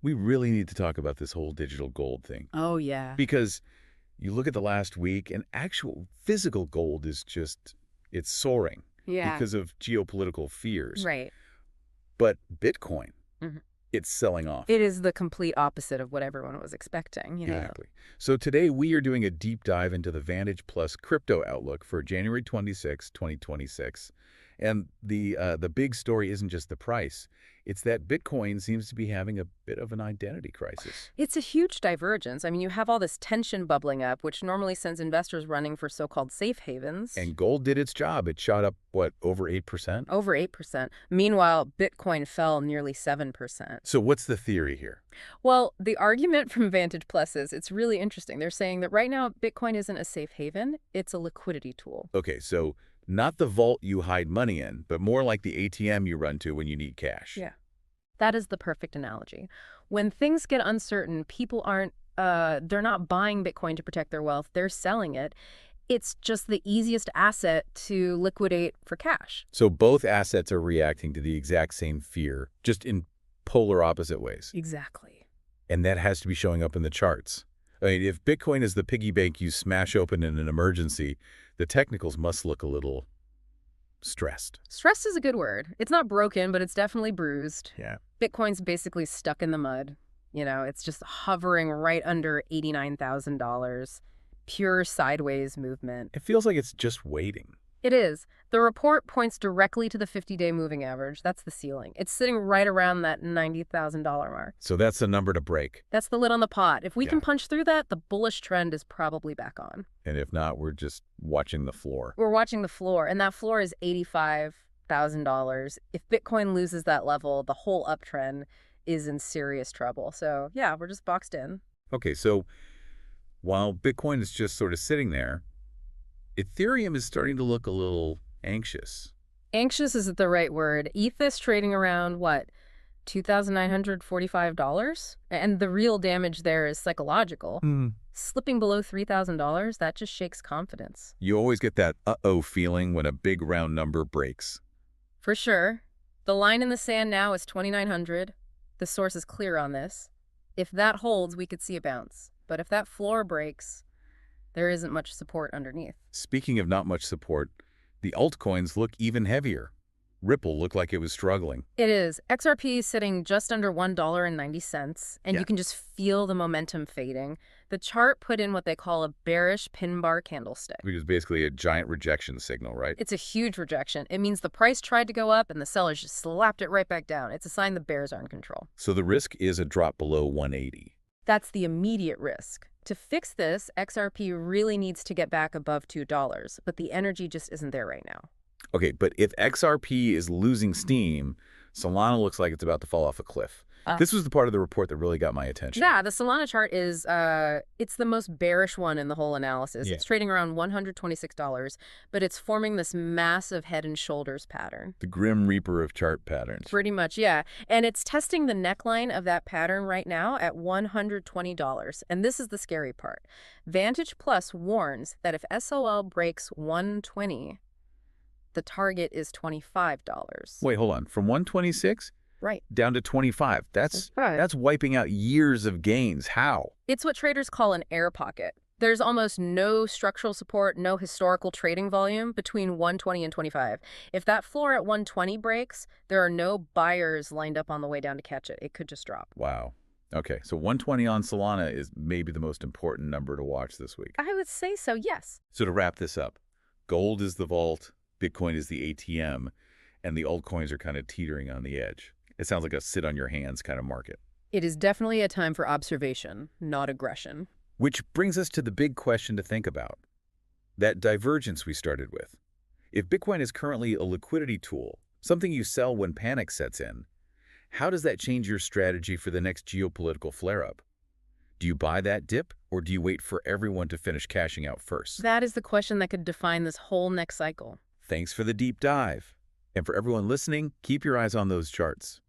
We really need to talk about this whole digital gold thing Oh, yeah. because you look at the last week and actual physical gold is it's soaring Yeah. because of geopolitical fears. Right. But Bitcoin, Mhm. it's selling off. It is the complete opposite of what everyone was expecting. Exactly. So today we are doing a deep dive into the Vantage Plus crypto outlook for January 26, 2026. And the big story isn't just the price. It's that Bitcoin seems to be having a bit of an identity crisis. It's a huge divergence. I mean, you have all this tension bubbling up, which normally sends investors running for so-called safe havens. And gold did its job. It shot up, what, over 8%? Over 8%. Meanwhile, Bitcoin fell nearly 7%. So what's the theory here? Well, the argument from Vantage Plus is it's really interesting. They're saying that right now, Bitcoin isn't a safe haven. It's a liquidity tool. Okay, so not the vault you hide money in, but more like the ATM you run to when you need cash. Yeah. That is the perfect analogy. When things get uncertain, people they're not buying Bitcoin to protect their wealth. They're selling it. It's just the easiest asset to liquidate for cash. So both assets are reacting to the exact same fear, just in polar opposite ways. Exactly. And that has to be showing up in the charts. I mean, if Bitcoin is the piggy bank you smash open in an emergency, the technicals must look a little stressed. Stressed is a good word. It's not broken, but it's definitely bruised. Yeah. Bitcoin's basically stuck in the mud. It's just hovering right under $89,000. Pure sideways movement. It feels like it's just waiting. It is. The report points directly to the 50-day moving average. That's the ceiling. It's sitting right around that $90,000 mark. So that's the number to break. That's the lid on the pot. If we Yeah. can punch through that, the bullish trend is probably back on. And if not, we're just watching the floor. We're watching the floor, and that floor is $85,000. If Bitcoin loses that level, the whole uptrend is in serious trouble. So, yeah, we're just boxed in. Okay, so while Bitcoin is just sort of sitting there, Ethereum is starting to look a little anxious. Anxious isn't the right word. ETH is trading around, what, $2,945? And the real damage there is psychological. Slipping below $3,000, that just shakes confidence. You always get that uh-oh feeling when a big round number breaks. For sure. The line in the sand now is 2,900. The source is clear on this. If that holds, we could see a bounce. But if that floor breaks, there isn't much support underneath. Speaking of not much support, the altcoins look even heavier. Ripple looked like it was struggling. It is. XRP is sitting just under $1.90, and you can just feel the momentum fading. The chart put in what they call a bearish pin bar candlestick. Which is basically a giant rejection signal, right? It's a huge rejection. It means the price tried to go up, and the sellers just slapped it right back down. It's a sign the bears are in control. So the risk is a drop below 180. That's the immediate risk. To fix this, XRP really needs to get back above $2, but the energy just isn't there right now. Okay, but if XRP is losing steam, Solana looks like it's about to fall off a cliff. This was the part of the report that really got my attention. Yeah, the Solana chart is, it's the most bearish one in the whole analysis. Yeah. It's trading around $126, but it's forming this massive head and shoulders pattern. The grim reaper of chart patterns. Pretty much, yeah. And it's testing the neckline of that pattern right now at $120. And this is the scary part. Vantage Plus warns that if SOL breaks 120, the target is $25. Wait, hold on. From 126 Right. down to 25. That's wiping out years of gains. How? It's what traders call an air pocket. There's almost no structural support, no historical trading volume between 120 and 25. If that floor at 120 breaks, there are no buyers lined up on the way down to catch it. It could just drop. Wow. Okay, so 120 on Solana is maybe the most important number to watch this week. I would say so, yes. So to wrap this up, gold is the vault, Bitcoin is the ATM, and the altcoins are kind of teetering on the edge. It sounds like a sit-on-your-hands kind of market. It is definitely a time for observation, not aggression. Which brings us to the big question to think about. That divergence we started with. If Bitcoin is currently a liquidity tool, something you sell when panic sets in, how does that change your strategy for the next geopolitical flare-up? Do you buy that dip, or do you wait for everyone to finish cashing out first? That is the question that could define this whole next cycle. Thanks for the deep dive. And for everyone listening, keep your eyes on those charts.